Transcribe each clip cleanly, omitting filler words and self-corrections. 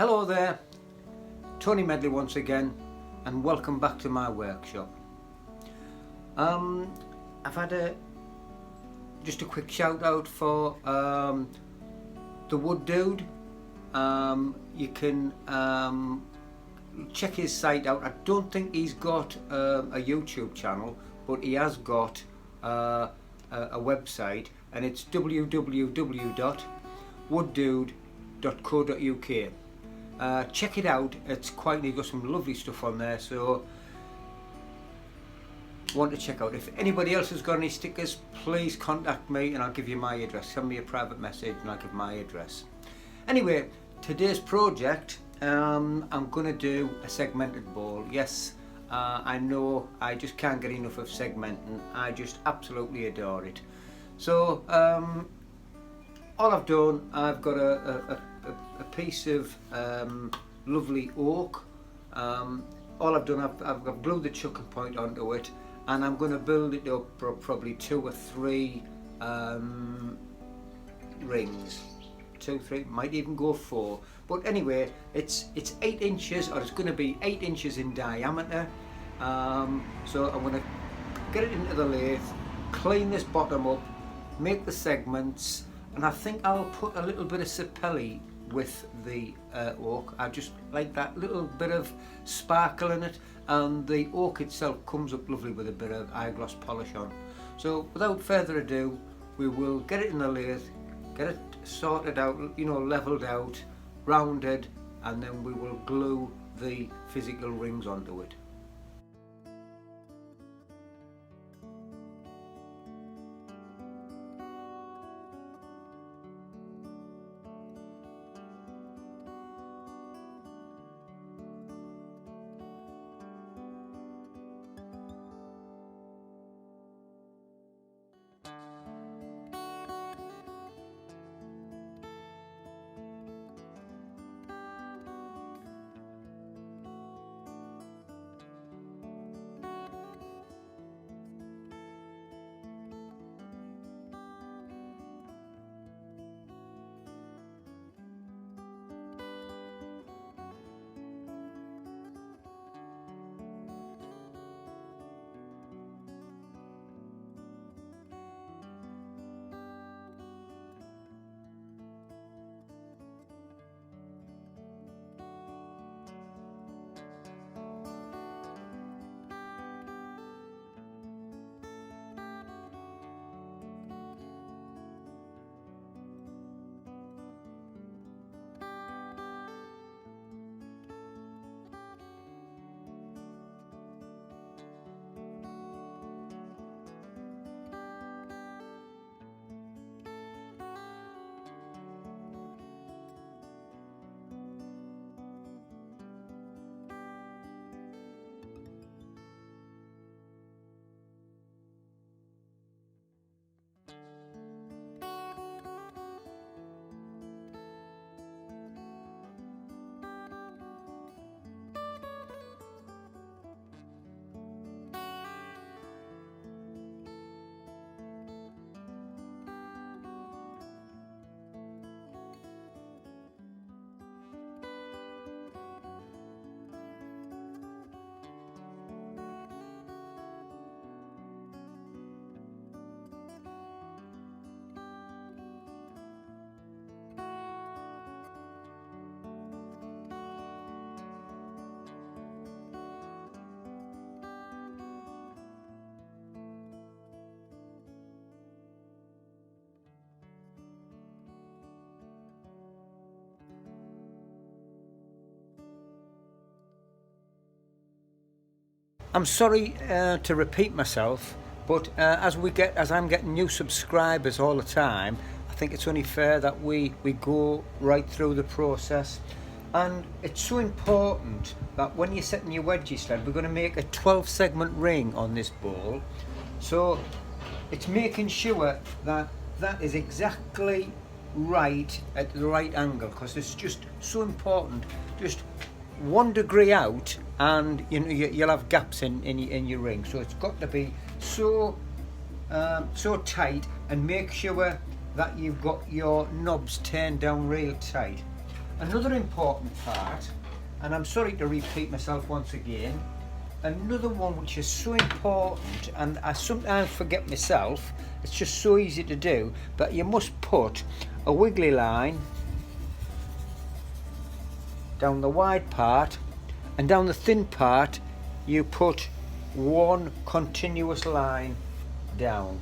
Hello there, Tony Meadley once again, and welcome back to my workshop. I've had just a quick shout out for the Wood Dude. You can check his site out. I don't think he's got a YouTube channel, but he has got a website, and it's www.wooddude.co.uk. Check it out, it's quite neat, got some lovely stuff on there, so want to check out. If anybody else has got any stickers, please contact me and I'll give you my address. Send me a private message and I'll give my address. Anyway, today's project, I'm going to do a segmented bowl. Yes, I know I just can't get enough of segmenting. I just absolutely adore it. So all I've done, I've got a piece of lovely oak. All I've done, I've glued the chucking point onto it, and I'm going to build it up for probably 2 or 3 rings. 2, 3, might even go 4. But anyway, it's 8 inches, or it's going to be 8 inches in diameter. So I'm going to get it into the lathe, clean this bottom up, make the segments, and I think I'll put a little bit of Sepele with the oak. I just like that little bit of sparkle in it, and the oak itself comes up lovely with a bit of eyeglass polish on. So without further ado, we will get it in the lathe, get it sorted out, you know, leveled out, rounded, and then we will glue the physical rings onto it. I'm sorry to repeat myself, but as I'm getting new subscribers all the time, I think it's only fair that we go right through the process. And it's so important that when you're setting your wedgie stand, we're going to make a 12 segment ring on this bowl. So it's making sure that that is exactly right at the right angle, because it's just so important. Just 1 degree out and you know you'll have gaps in your ring, so it's got to be so tight, and make sure that you've got your knobs turned down real tight. another important part, and I'm sorry to repeat myself once again, another one which is so important, and I sometimes forget myself, it's just so easy to do, but you must put a wiggly line down the wide part, and down the thin part you put one continuous line down,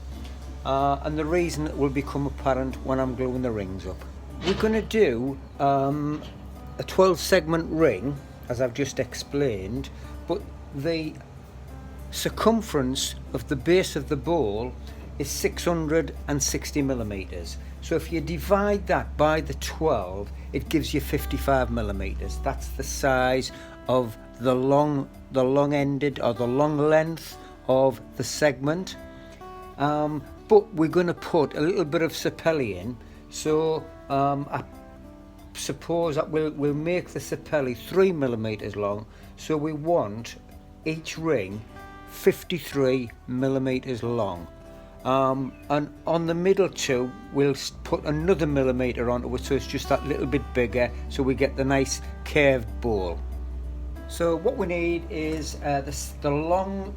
and the reason will become apparent when I'm gluing the rings up. We're going to do a 12 segment ring, as I've just explained, but the circumference of the base of the bowl is 660 millimeters. So if you divide that by the 12, it gives you 55 millimeters. That's the size of the long ended, or the long length of the segment. But we're going to put a little bit of Sepele in, so I suppose that we'll make the Sepele 3 millimeters long, so we want each ring 53 millimeters long, and on the middle two we'll put another millimeter onto it, so it's just that little bit bigger, so we get the nice curved bowl. So what we need is the long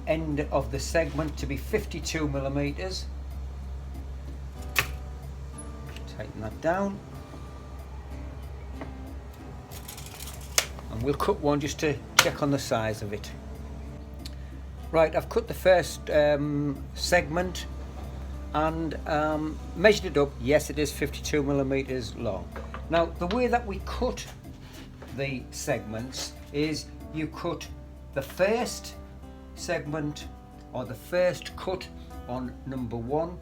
end of the segment to be 52 millimeters. Tighten that down, and we'll cut one just to check on the size of it. Right, I've cut the first segment and measured it up. Yes, it is 52 millimeters long. Now, the way that we cut the segments is you cut the first segment, or the first cut, on number 1.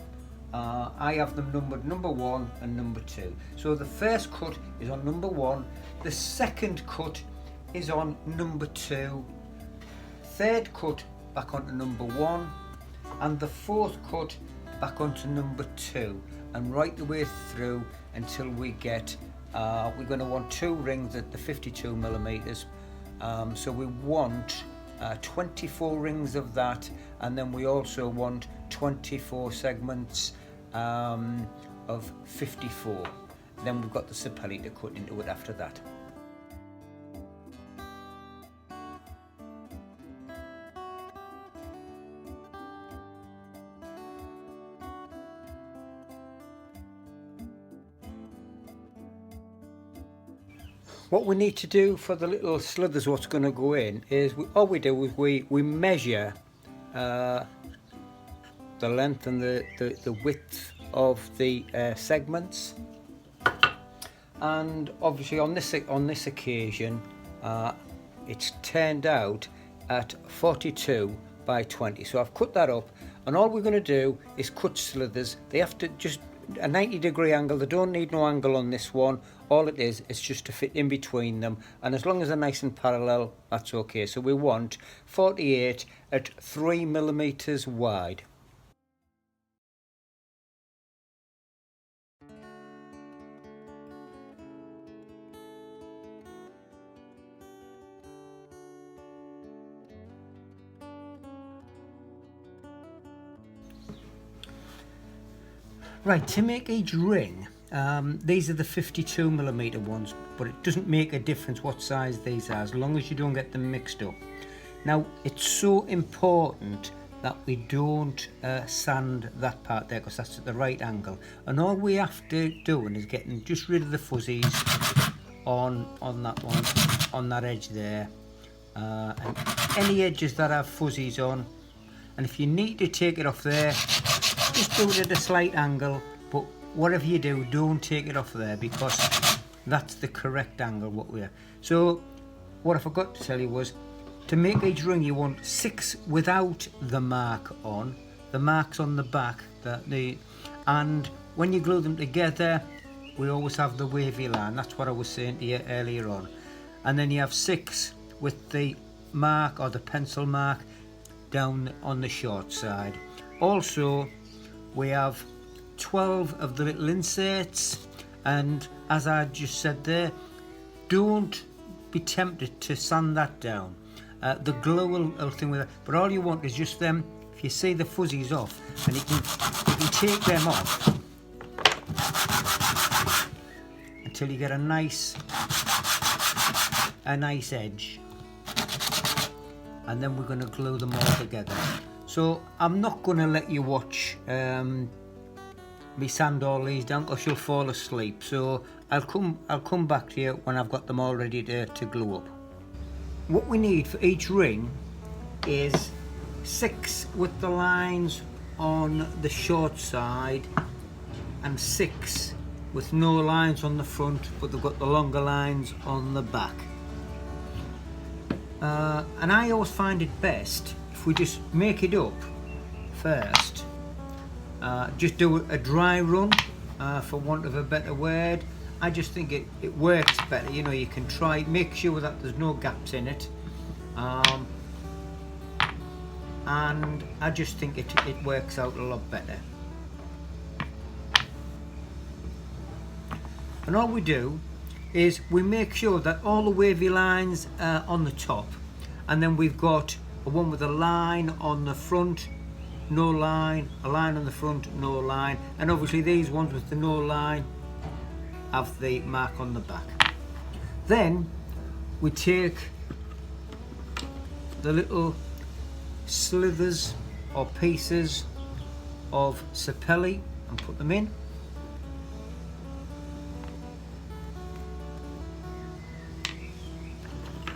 I have them numbered number 1 and number 2. So the first cut is on number 1, the second cut is on number 2, third cut back onto number 1, and the fourth cut back onto number 2, and right the way through until we get we're going to want 2 rings at the 52 millimeters, so we want 24 rings of that, and then we also want 24 segments of 54. Then we've got the Sepele to cut into it after that. What we need to do for the little slithers what's going to go in is all we do is we measure the length and the width of the segments, and obviously on this occasion it's turned out at 42 by 20. So I've cut that up, and all we're going to do is cut slithers. They have to just a 90-degree angle. They don't need no angle on this one. All it is just to fit in between them, and as long as they're nice and parallel, that's okay. So we want 48 at 3 millimeters wide. Right, to make each ring, these are the 52 millimeter ones, but it doesn't make a difference what size these are, as long as you don't get them mixed up. Now, it's so important that we don't sand that part there, because that's at the right angle, and all we have to do is getting just rid of the fuzzies on that one, on that edge there, and any edges that have fuzzies on. And if you need to take it off there, just do it at a slight angle, but whatever you do, don't take it off there, because that's the correct angle what we are. So what I forgot to tell you was, to make each ring you want 6 without the mark on. The mark's on the back, and when you glue them together, we always have the wavy line. That's what I was saying to you earlier on. And then you have 6 with the mark, or the pencil mark, down on the short side. Also, we have 12 of the little inserts, and as I just said there, don't be tempted to sand that down. The glue will thing with it, but all you want is just them. If you see the fuzzies off, and you can take them off and until you get a nice edge, and then we're going to glue them all together. So I'm not going to let you watch me sand all these down because you'll fall asleep. So I'll come back to you when I've got them all ready to glue up. What we need for each ring is 6 with the lines on the short side and 6 with no lines on the front, but they've got the longer lines on the back. And I always find it best if we just make it up first. Just do a dry run, for want of a better word. I just think it works better. You know, you can try, make sure that there's no gaps in it. And I just think it works out a lot better. And all we do is we make sure that all the wavy lines are on the top, and then we've got a one with a line on the front, no line, a line on the front, no line, and obviously these ones with the no line have the mark on the back. Then we take the little slithers or pieces of Sepele and put them in.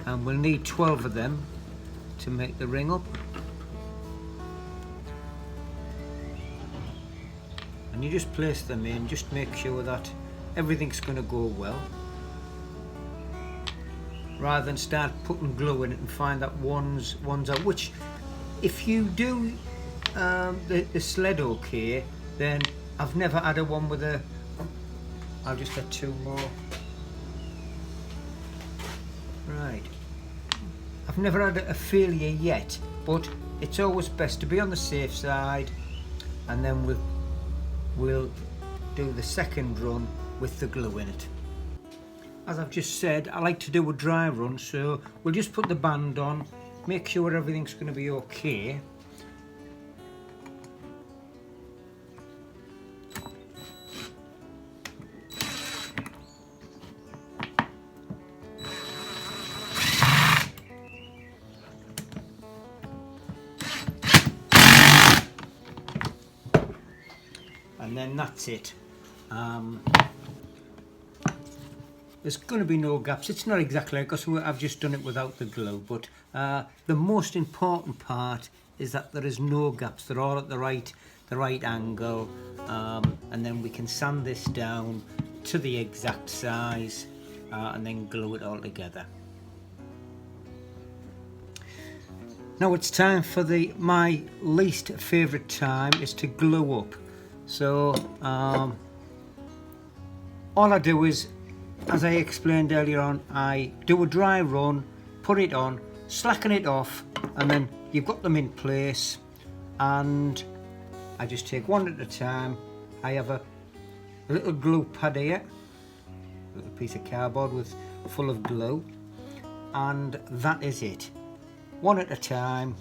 And we'll need 12 of them to make the ring up. And you just place them in, just make sure that everything's going to go well, rather than start putting glue in it and find that one's out, which if you do the sled okay, then I've never had a one with a, I'll just get 2 more. Right, I've never had a failure yet, but it's always best to be on the safe side, and then we'll do the second run with the glue in it. As I've just said, I like to do a dry run, so we'll just put the band on, make sure everything's going to be okay. And then that's it. There's going to be no gaps. It's not exactly because I've just done it without the glue, but the most important part is that there is no gaps. They're all at the right angle, and then we can sand this down to the exact size, and then glue it all together. Now it's time for my least favourite time, is to glue up. So all I do is, as I explained earlier on, I do a dry run, put it on, slacken it off, and then you've got them in place, and I just take one at a time. I have a little glue pad here, a little piece of cardboard full of glue, and that is it. One at a time.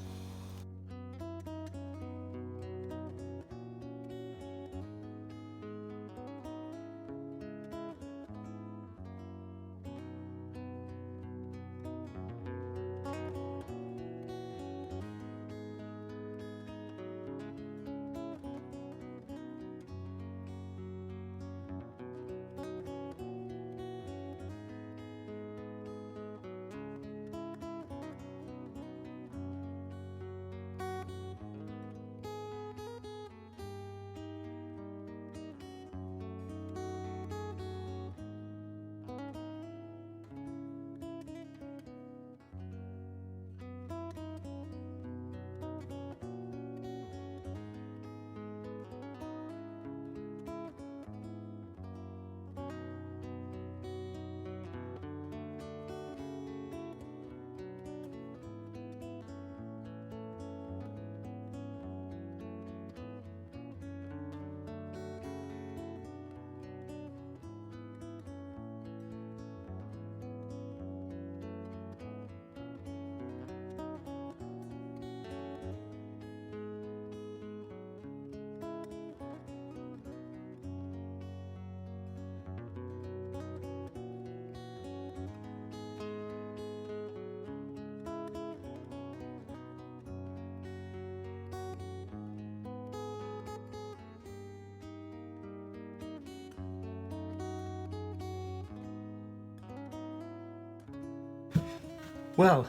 Well,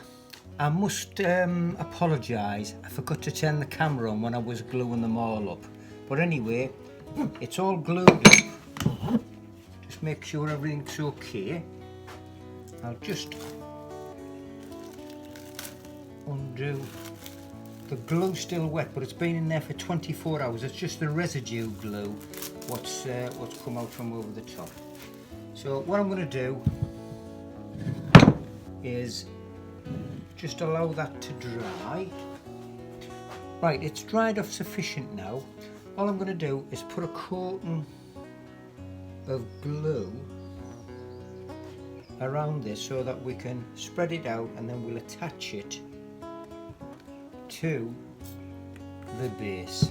I must apologise, I forgot to turn the camera on when I was gluing them all up. But anyway, it's all glued up. Just make sure everything's okay. I'll just undo. The glue's still wet, but it's been in there for 24 hours. It's just the residue glue what's come out from over the top. So what I'm going to do is just allow that to dry. Right, it's dried off sufficient now. All I'm going to do is put a coating of glue around this so that we can spread it out, and then we'll attach it to the base.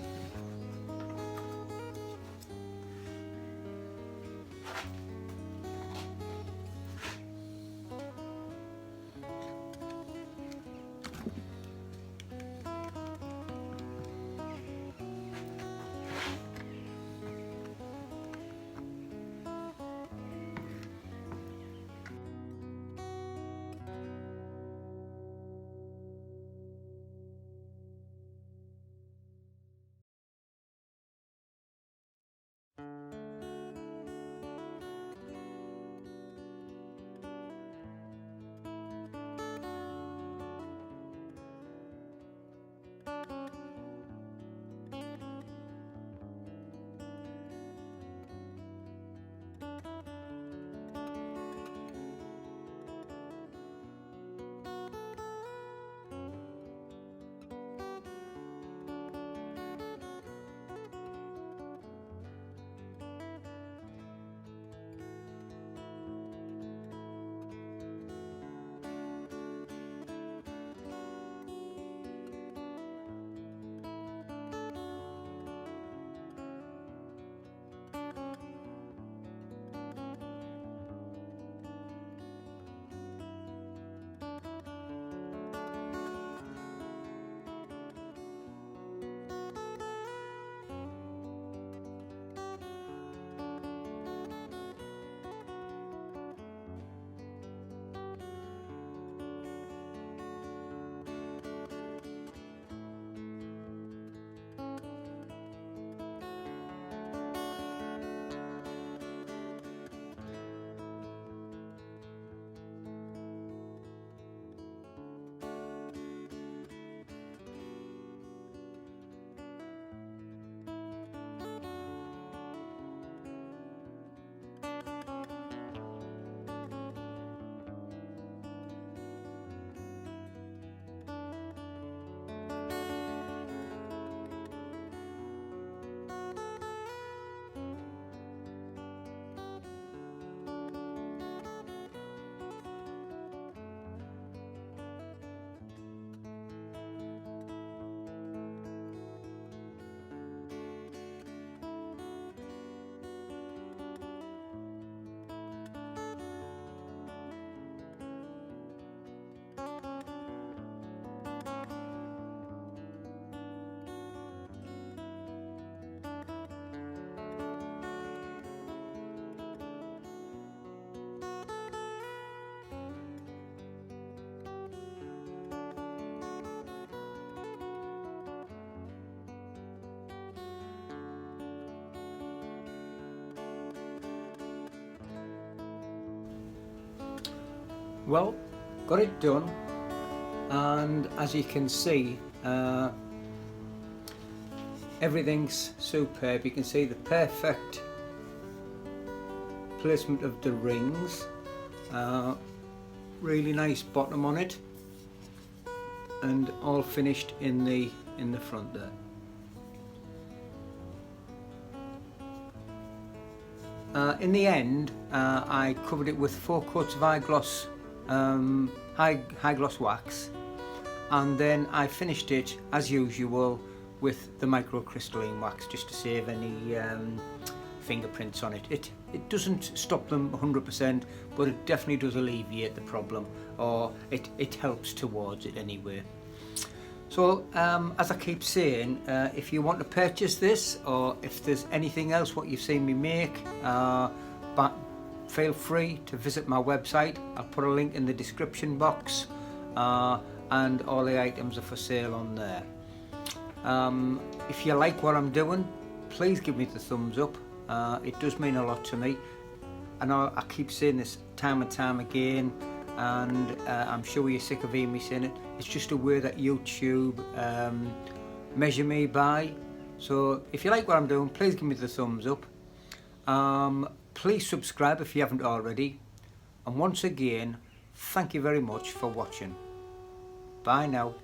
Well, got it done, and as you can see, everything's superb. You can see the perfect placement of the rings, really nice bottom on it, and all finished in the front there. In the end, I covered it with 4 coats of high gloss wax, and then I finished it as usual with the microcrystalline wax, just to save any fingerprints on it. It doesn't stop them 100%, but it definitely does alleviate the problem, or it helps towards it anyway. So as I keep saying, if you want to purchase this, or if there's anything else what you've seen me make, but feel free to visit my website. I'll put a link in the description box, and all the items are for sale on there. If you like what I'm doing, please give me the thumbs up. It does mean a lot to me. I know I keep saying this time and time again, and I'm sure you're sick of hearing me saying it. It's just a way that YouTube measure me by. So if you like what I'm doing, please give me the thumbs up. Please subscribe if you haven't already. And once again, thank you very much for watching. Bye now.